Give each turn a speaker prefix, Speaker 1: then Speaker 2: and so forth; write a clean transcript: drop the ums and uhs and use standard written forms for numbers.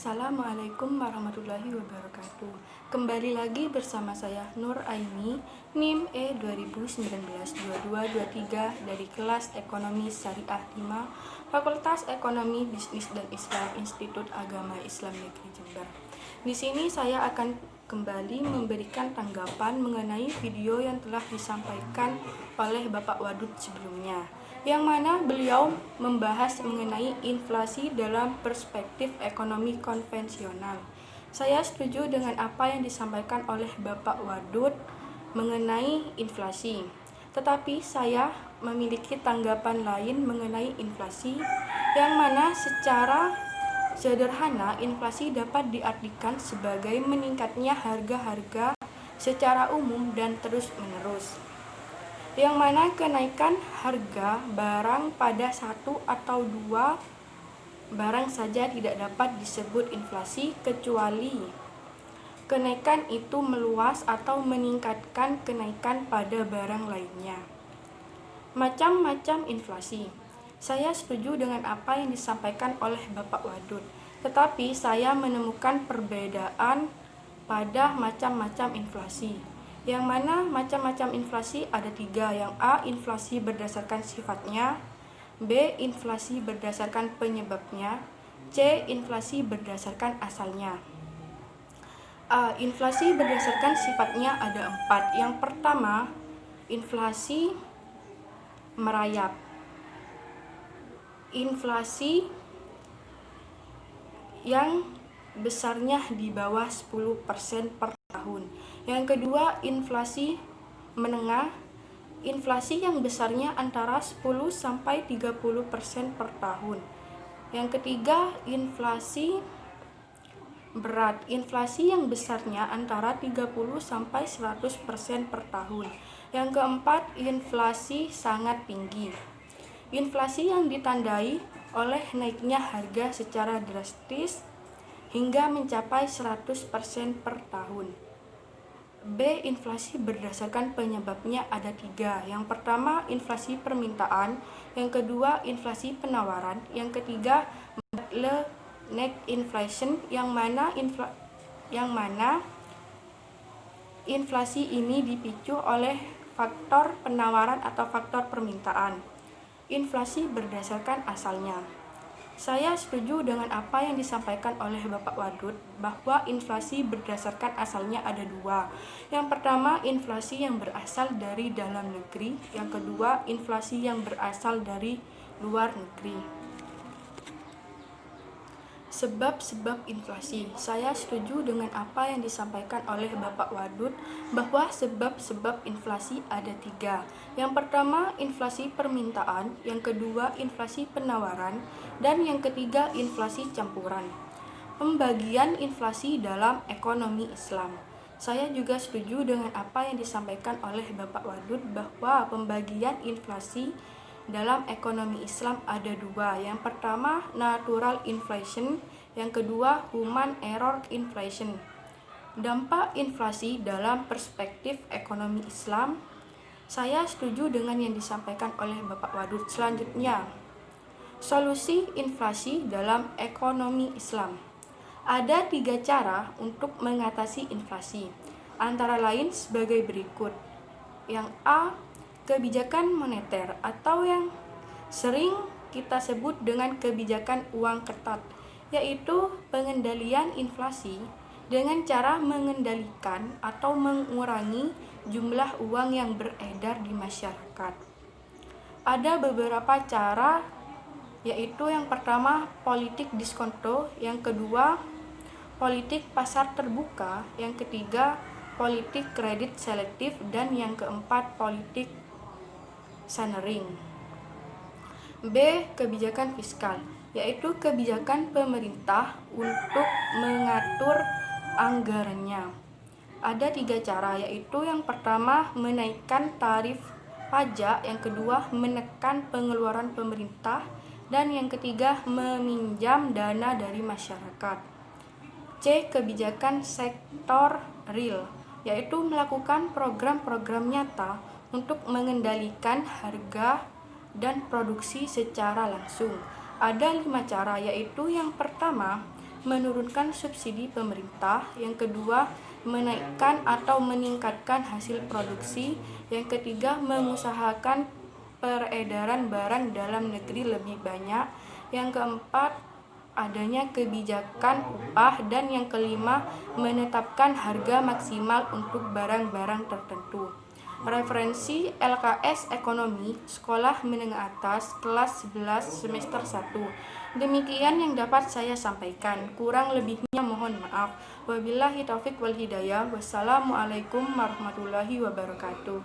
Speaker 1: Assalamualaikum warahmatullahi wabarakatuh. Kembali lagi bersama saya Nur Aini, NIM E2019-2223 dari kelas Ekonomi Syariah 5, Fakultas Ekonomi Bisnis dan Islam Institut Agama Islam Negeri Jember. Di sini saya akan kembali memberikan tanggapan mengenai video yang telah disampaikan oleh Bapak Wadud sebelumnya, yang mana beliau membahas mengenai inflasi dalam perspektif ekonomi konvensional. Saya setuju dengan apa yang disampaikan oleh Bapak Wadud mengenai inflasi. Tetapi saya memiliki tanggapan lain mengenai inflasi, yang mana secara sederhana inflasi dapat diartikan sebagai meningkatnya harga-harga secara umum dan terus-menerus, yang mana kenaikan harga barang pada satu atau dua barang saja tidak dapat disebut inflasi, kecuali kenaikan itu meluas atau meningkatkan kenaikan pada barang lainnya. Macam-macam inflasi. Saya setuju dengan apa yang disampaikan oleh Bapak Wadud, tetapi saya menemukan perbedaan pada macam-macam inflasi. Yang mana macam-macam inflasi ada tiga. Yang A, inflasi berdasarkan sifatnya. B, inflasi berdasarkan penyebabnya. C, inflasi berdasarkan asalnya. A, inflasi berdasarkan sifatnya ada 4. Yang pertama, inflasi merayap. Inflasi yang besarnya di bawah 10% per tahun. Yang kedua, inflasi menengah. Inflasi yang besarnya antara 10 sampai 30% per tahun. Yang ketiga, inflasi berat. Inflasi yang besarnya antara 30 sampai 100% per tahun. Yang keempat, inflasi sangat tinggi. Inflasi yang ditandai oleh naiknya harga secara drastis hingga mencapai 100% per tahun. B, inflasi berdasarkan penyebabnya ada 3. Yang pertama, inflasi permintaan. Yang kedua, inflasi penawaran. Yang ketiga, net inflation, yang mana inflasi ini dipicu oleh faktor penawaran atau faktor permintaan. Inflasi berdasarkan asalnya. Saya setuju dengan apa yang disampaikan oleh Bapak Wadud bahwa inflasi berdasarkan asalnya ada 2. Yang pertama, inflasi yang berasal dari dalam negeri. Yang kedua, inflasi yang berasal dari luar negeri. Sebab-sebab inflasi. Saya setuju dengan apa yang disampaikan oleh Bapak Wadud bahwa sebab-sebab inflasi ada 3. Yang pertama, inflasi permintaan. Yang kedua, inflasi penawaran. Dan yang ketiga, inflasi campuran. Pembagian inflasi dalam ekonomi Islam. Saya juga setuju dengan apa yang disampaikan oleh Bapak Wadud bahwa pembagian inflasi dalam ekonomi Islam ada 2. Yang pertama, natural inflation. Yang kedua, human error inflation. Dampak inflasi dalam perspektif ekonomi Islam. Saya setuju dengan yang disampaikan oleh Bapak Wadud. Selanjutnya, solusi inflasi dalam ekonomi Islam. Ada 3 cara untuk mengatasi inflasi, antara lain sebagai berikut. Yang A, kebijakan moneter atau yang sering kita sebut dengan kebijakan uang ketat, yaitu pengendalian inflasi dengan cara mengendalikan atau mengurangi jumlah uang yang beredar di masyarakat. Ada beberapa cara, yaitu yang pertama, politik diskonto. Yang kedua, politik pasar terbuka. Yang ketiga, politik kredit selektif. Dan yang keempat, politik sunering. B, kebijakan fiskal, yaitu kebijakan pemerintah untuk mengatur anggarannya. Ada 3 cara, yaitu yang pertama, menaikkan tarif pajak. Yang kedua, menekan pengeluaran pemerintah. Dan yang ketiga, meminjam dana dari masyarakat. C, kebijakan sektor real, yaitu melakukan program-program nyata untuk mengendalikan harga dan produksi secara langsung. Ada 5 cara, yaitu yang pertama, menurunkan subsidi pemerintah. Yang kedua, menaikkan atau meningkatkan hasil produksi. Yang ketiga, mengusahakan peredaran barang dalam negeri lebih banyak. Yang keempat, adanya kebijakan upah. Dan yang kelima, menetapkan harga maksimal untuk barang-barang tertentu. Referensi LKS Ekonomi Sekolah Menengah Atas kelas 11 semester 1. Demikian yang dapat saya sampaikan. Kurang lebihnya mohon maaf. Wabillahi taufik wal hidayah. Wassalamualaikum warahmatullahi wabarakatuh.